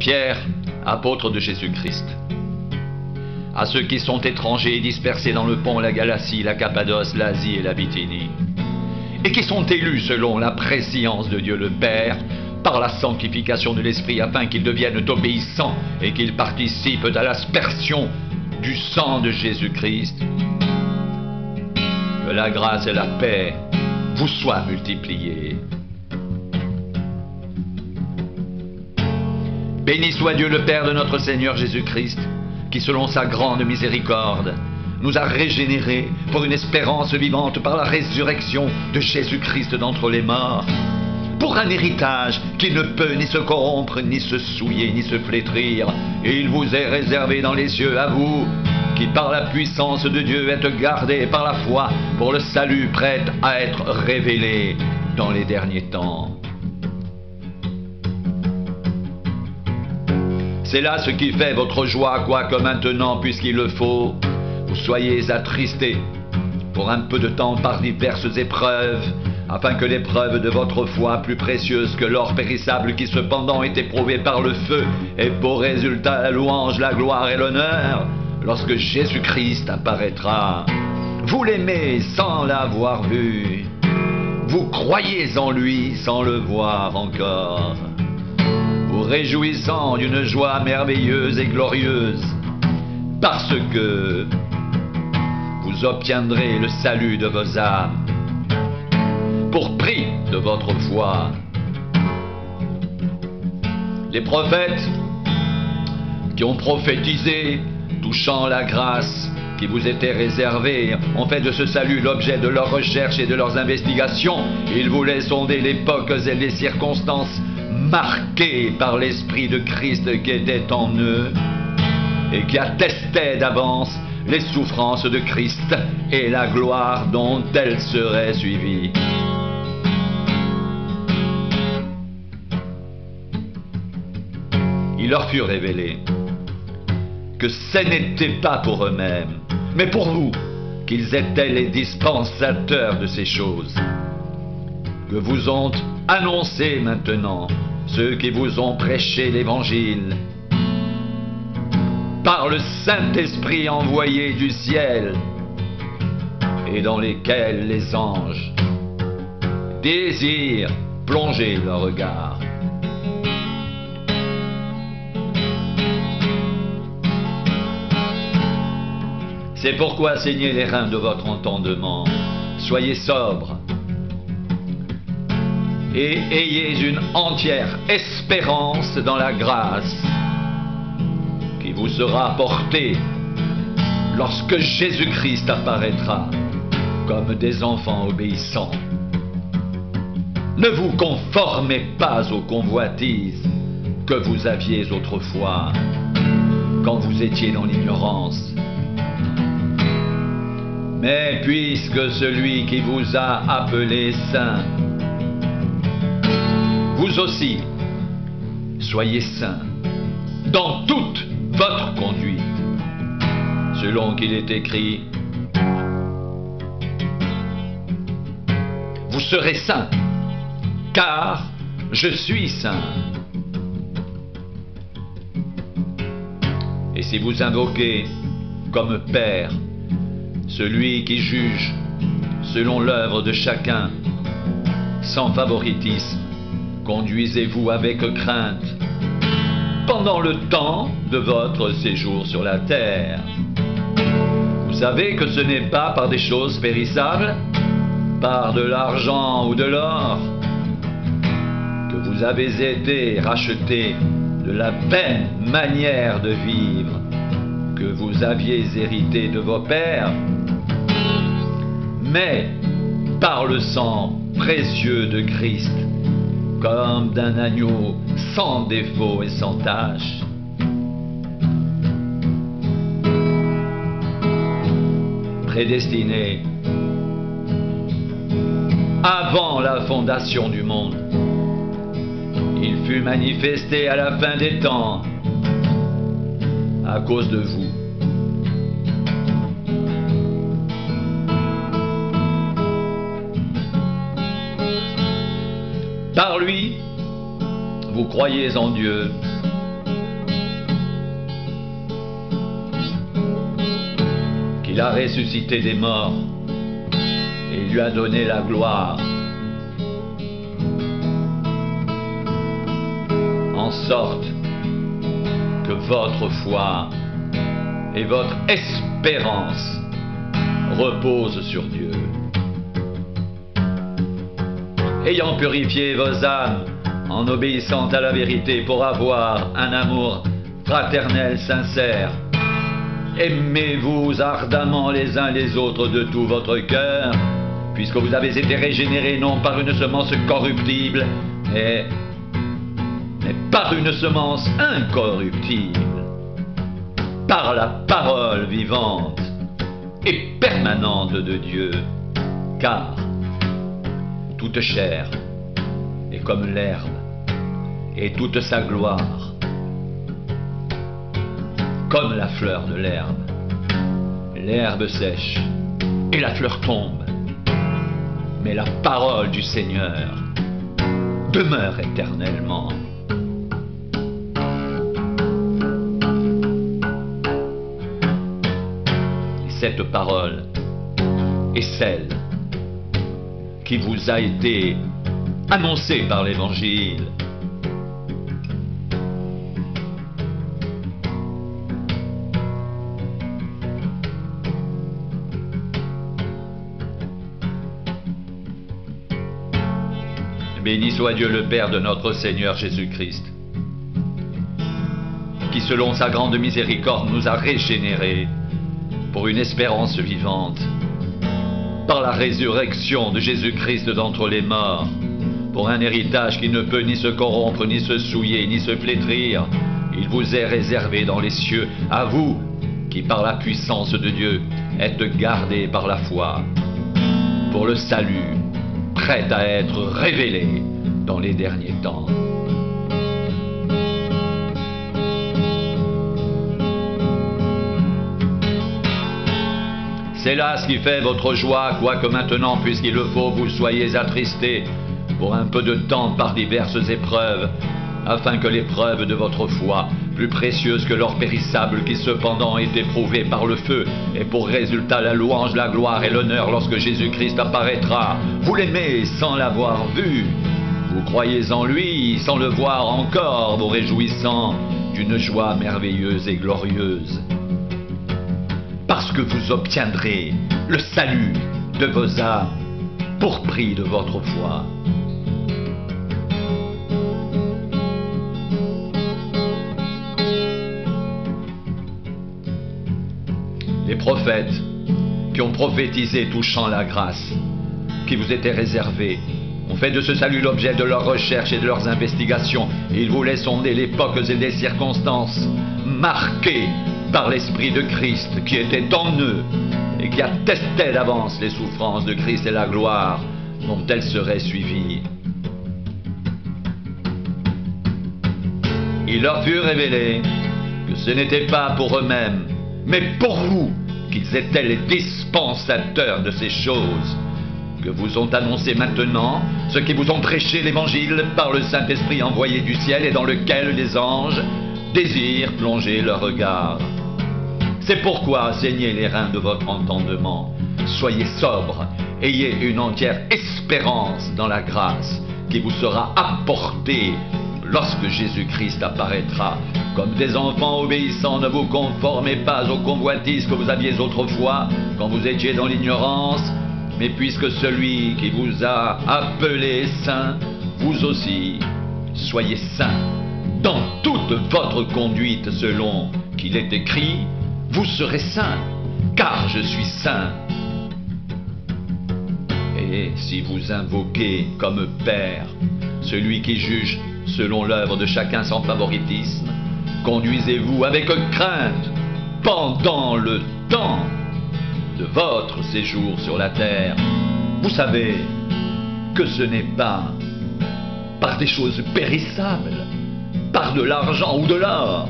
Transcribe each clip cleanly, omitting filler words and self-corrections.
Pierre, apôtre de Jésus-Christ. À ceux qui sont étrangers et dispersés dans le Pont, la Galatie, la Cappadoce, l'Asie et la Bithynie, et qui sont élus selon la prescience de Dieu le Père, par la sanctification de l'Esprit, afin qu'ils deviennent obéissants et qu'ils participent à l'aspersion du sang de Jésus-Christ. Que la grâce et la paix vous soient multipliées. Béni soit Dieu le Père de notre Seigneur Jésus-Christ, qui selon sa grande miséricorde nous a régénérés pour une espérance vivante par la résurrection de Jésus-Christ d'entre les morts, pour un héritage qui ne peut ni se corrompre, ni se souiller, ni se flétrir. Et il vous est réservé dans les cieux, à vous, qui par la puissance de Dieu êtes gardés par la foi pour le salut prêt à être révélé dans les derniers temps. C'est là ce qui fait votre joie, quoique maintenant, puisqu'il le faut, vous soyez attristés pour un peu de temps par diverses épreuves, afin que l'épreuve de votre foi, plus précieuse que l'or périssable qui cependant est éprouvé par le feu, ait pour résultat la louange, la gloire et l'honneur, lorsque Jésus-Christ apparaîtra. Vous l'aimez sans l'avoir vu, vous croyez en lui sans le voir encore, vous réjouissant d'une joie merveilleuse et glorieuse, parce que vous obtiendrez le salut de vos âmes, pour prix de votre foi. Les prophètes qui ont prophétisé touchant la grâce qui vous était réservée ont fait de ce salut l'objet de leurs recherches et de leurs investigations. Ils voulaient sonder l'époque et les circonstances marquées par l'Esprit de Christ qui était en eux et qui attestait d'avance les souffrances de Christ et la gloire dont elles seraient suivies. Il leur fut révélé que ce n'était pas pour eux-mêmes, mais pour vous, qu'ils étaient les dispensateurs de ces choses, que vous ont annoncé maintenant ceux qui vous ont prêché l'Évangile, par le Saint-Esprit envoyé du ciel, et dans lesquels les anges désirent plonger leur regard. C'est pourquoi saignez les reins de votre entendement, soyez sobres, et ayez une entière espérance dans la grâce qui vous sera apportée lorsque Jésus-Christ apparaîtra comme des enfants obéissants. Ne vous conformez pas aux convoitises que vous aviez autrefois quand vous étiez dans l'ignorance. Mais puisque celui qui vous a appelé saint, vous aussi, soyez saints dans toute votre conduite, selon qu'il est écrit, vous serez saints, car je suis saint. Et si vous invoquez comme Père celui qui juge selon l'œuvre de chacun, sans favoritisme, conduisez-vous avec crainte pendant le temps de votre séjour sur la terre. Vous savez que ce n'est pas par des choses périssables, par de l'argent ou de l'or, que vous avez été rachetés de la vaine manière de vivre que vous aviez hérité de vos pères, mais par le sang précieux de Christ, comme d'un agneau sans défaut et sans tache. Prédestiné avant la fondation du monde, il fut manifesté à la fin des temps à cause de vous. Par lui, vous croyez en Dieu, Il a ressuscité des morts et il lui a donné la gloire. En sorte que votre foi et votre espérance reposent sur Dieu. Ayant purifié vos âmes en obéissant à la vérité pour avoir un amour fraternel sincère, aimez-vous ardemment les uns les autres de tout votre cœur, puisque vous avez été régénérés non par une semence corruptible, mais par une semence incorruptible, par la parole vivante et permanente de Dieu, car toute chair est comme l'herbe, et toute sa gloire comme la fleur de l'herbe. L'herbe sèche et la fleur tombe, mais la parole du Seigneur demeure éternellement. Et cette parole est celle qui vous a été annoncée par l'Évangile. Béni soit Dieu le Père de notre Seigneur Jésus-Christ, qui selon sa grande miséricorde nous a régénérés pour une espérance vivante, par la résurrection de Jésus-Christ d'entre les morts, pour un héritage qui ne peut ni se corrompre, ni se souiller, ni se flétrir. Il vous est réservé dans les cieux, à vous qui par la puissance de Dieu êtes gardés par la foi, pour le salut prêt à être révélé dans les derniers temps. C'est là ce qui fait votre joie, quoique maintenant, puisqu'il le faut, vous soyez attristés pour un peu de temps par diverses épreuves, afin que l'épreuve de votre foi, plus précieuse que l'or périssable qui cependant est éprouvé par le feu, ait pour résultat la louange, la gloire et l'honneur lorsque Jésus-Christ apparaîtra. Vous l'aimez sans l'avoir vu, vous croyez en lui sans le voir encore, vous réjouissant d'une joie merveilleuse et glorieuse, parce que vous obtiendrez le salut de vos âmes pour prix de votre foi. Les prophètes qui ont prophétisé touchant la grâce qui vous était réservée ont fait de ce salut l'objet de leurs recherches et de leurs investigations. Ils voulaient sonder l'époque et les circonstances marquées par l'Esprit de Christ qui était en eux et qui attestait d'avance les souffrances de Christ et la gloire dont elles seraient suivies. Il leur fut révélé que ce n'était pas pour eux-mêmes, mais pour vous qu'ils étaient les dispensateurs de ces choses que vous ont annoncé maintenant, ceux qui vous ont prêché l'Évangile par le Saint-Esprit envoyé du ciel et dans lequel les anges désirent plonger leur regard. C'est pourquoi saignez les reins de votre entendement, soyez sobres, ayez une entière espérance dans la grâce qui vous sera apportée lorsque Jésus-Christ apparaîtra. Comme des enfants obéissants, ne vous conformez pas aux convoitises que vous aviez autrefois quand vous étiez dans l'ignorance, mais puisque celui qui vous a appelé saint, vous aussi soyez saints dans toute votre conduite selon qu'il est écrit, vous serez saints, car je suis saint. Et si vous invoquez comme Père celui qui juge selon l'œuvre de chacun sans favoritisme, conduisez-vous avec crainte pendant le temps de votre séjour sur la terre. Vous savez que ce n'est pas par des choses périssables, par de l'argent ou de l'or,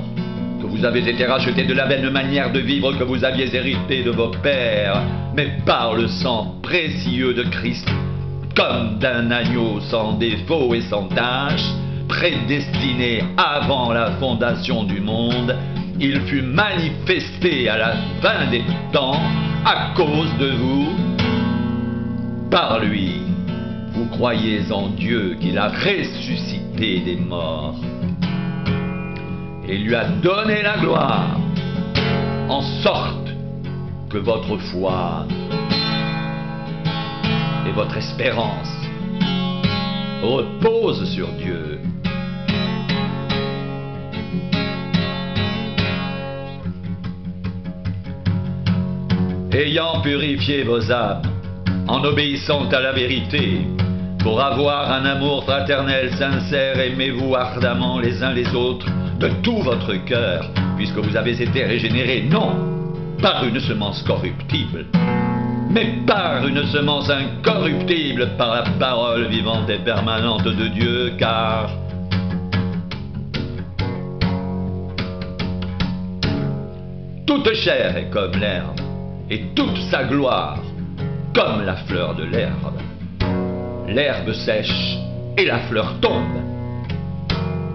que vous avez été rachetés de la vaine manière de vivre que vous aviez hérité de vos pères, mais par le sang précieux de Christ, comme d'un agneau sans défaut et sans tache, prédestiné avant la fondation du monde il fut manifesté à la fin des temps à cause de vous. Par lui, vous croyez en Dieu qu'il a ressuscité des morts et lui a donné la gloire, en sorte que votre foi et votre espérance reposent sur Dieu. Ayant purifié vos âmes en obéissant à la vérité, pour avoir un amour fraternel sincère, aimez-vous ardemment les uns les autres de tout votre cœur, puisque vous avez été régénérés, non par une semence corruptible, mais par une semence incorruptible, par la parole vivante et permanente de Dieu, car toute chair est comme l'herbe, et toute sa gloire comme la fleur de l'herbe. L'herbe sèche et la fleur tombe,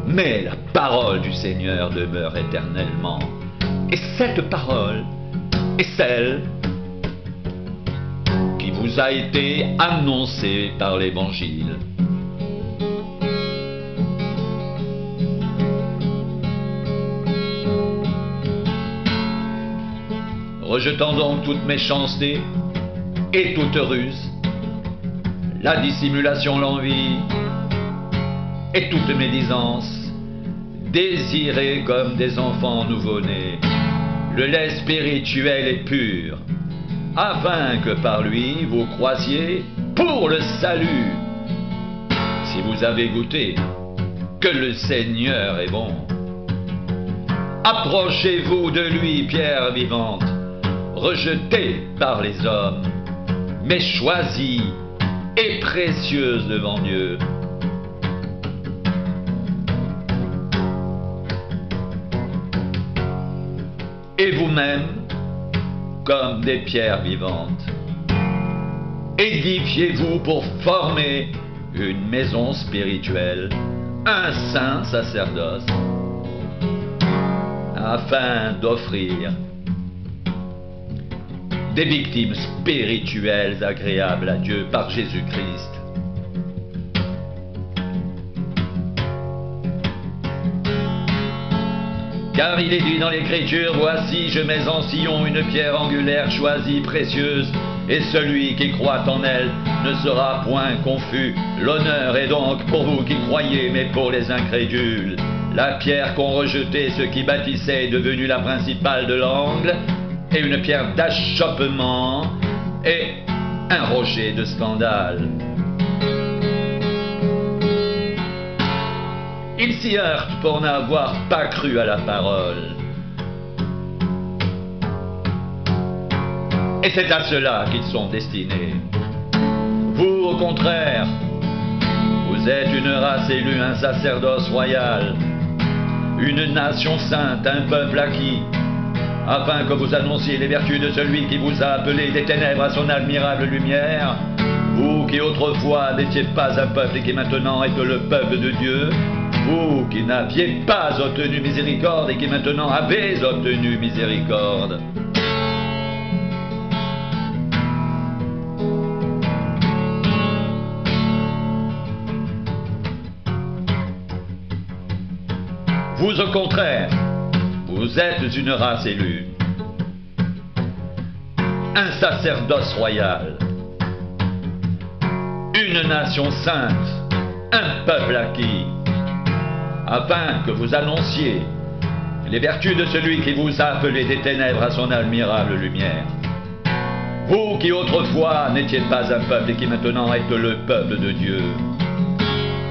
mais la parole du Seigneur demeure éternellement. Et cette parole est celle qui vous a été annoncée par l'Évangile. Rejetant donc toute méchanceté et toute ruse, la dissimulation, l'envie et toute médisance, désirez comme des enfants nouveau-nés le lait spirituel et pur, afin que par lui vous croissiez pour le salut, si vous avez goûté que le Seigneur est bon. Approchez-vous de lui, pierre vivante, rejetée par les hommes, mais choisie et précieuse devant Dieu. Et vous-même, comme des pierres vivantes, édifiez-vous pour former une maison spirituelle, un saint sacerdoce, afin d'offrir des victimes spirituelles agréables à Dieu par Jésus-Christ. Car il est dit dans l'Écriture, voici, je mets en Sion une pierre angulaire choisie, précieuse, et celui qui croit en elle ne sera point confus. L'honneur est donc pour vous qui croyez, mais pour les incrédules. La pierre qu'ont rejetée ceux qui bâtissaient est devenue la principale de l'angle, et une pierre d'achoppement, et un rocher de scandale. Ils s'y heurtent pour n'avoir pas cru à la parole. Et c'est à cela qu'ils sont destinés. Vous, au contraire, vous êtes une race élue, un sacerdoce royal, une nation sainte, un peuple acquis, afin que vous annonciez les vertus de celui qui vous a appelé des ténèbres à son admirable lumière, vous qui autrefois n'étiez pas un peuple et qui maintenant êtes le peuple de Dieu, vous qui n'aviez pas obtenu miséricorde et qui maintenant avez obtenu miséricorde. Vous, au contraire, vous êtes une race élue, un sacerdoce royal, une nation sainte, un peuple acquis, afin que vous annonciez les vertus de celui qui vous a appelé des ténèbres à son admirable lumière. Vous qui autrefois n'étiez pas un peuple et qui maintenant êtes le peuple de Dieu.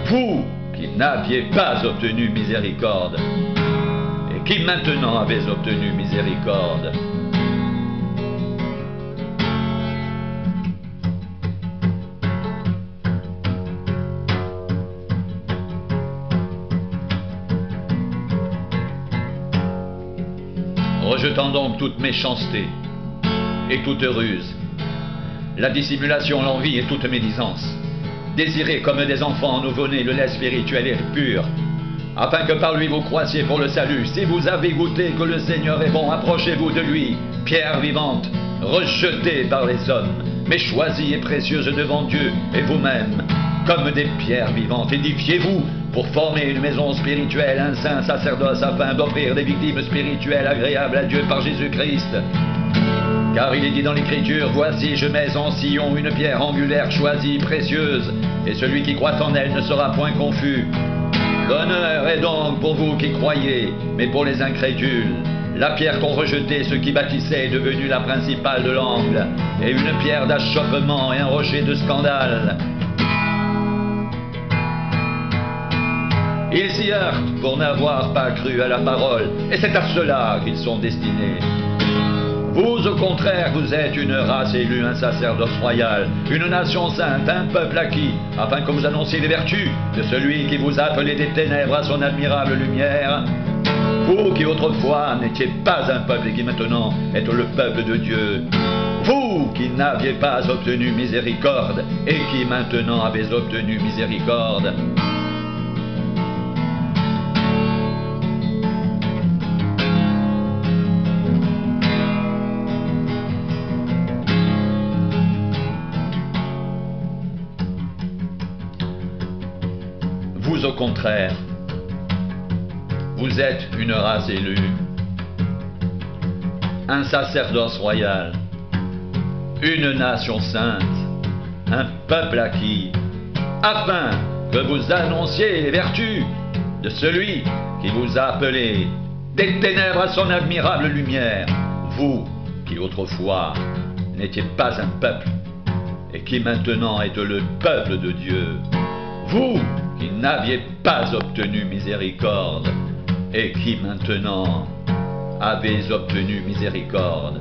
Vous qui n'aviez pas obtenu miséricorde et qui maintenant avez obtenu miséricorde. Rejetant donc toute méchanceté et toute ruse, la dissimulation, l'envie et toute médisance, désirez comme des enfants nouveau-nés le lait spirituel et pur, afin que par lui vous croissiez pour le salut. Si vous avez goûté que le Seigneur est bon, approchez-vous de lui, pierre vivante, rejetée par les hommes, mais choisie et précieuse devant Dieu et vous-même, comme des pierres vivantes. Édifiez-vous pour former une maison spirituelle, un saint sacerdoce, afin d'offrir des victimes spirituelles agréables à Dieu par Jésus-Christ. Car il est dit dans l'Écriture, voici je mets en Sion une pierre angulaire choisie, précieuse, et celui qui croit en elle ne sera point confus. L'honneur est donc pour vous qui croyez, mais pour les incrédules. La pierre qu'ont rejetée ceux qui bâtissaient est devenue la principale de l'angle, et une pierre d'achoppement et un rocher de scandale. Ils s'y heurtent pour n'avoir pas cru à la parole, et c'est à cela qu'ils sont destinés. Vous, au contraire, vous êtes une race élue, un sacerdoce royal, une nation sainte, un peuple acquis, afin que vous annonciez les vertus de celui qui vous a appelé des ténèbres à son admirable lumière. Vous qui autrefois n'étiez pas un peuple et qui maintenant êtes le peuple de Dieu. Vous qui n'aviez pas obtenu miséricorde et qui maintenant avez obtenu miséricorde. Vous, au contraire, vous êtes une race élue, un sacerdoce royal, une nation sainte, un peuple acquis, afin que vous annonciez les vertus de celui qui vous a appelé des ténèbres à son admirable lumière, vous qui autrefois n'étiez pas un peuple et qui maintenant êtes le peuple de Dieu, vous qui n'aviez pas obtenu miséricorde et qui maintenant avez obtenu miséricorde.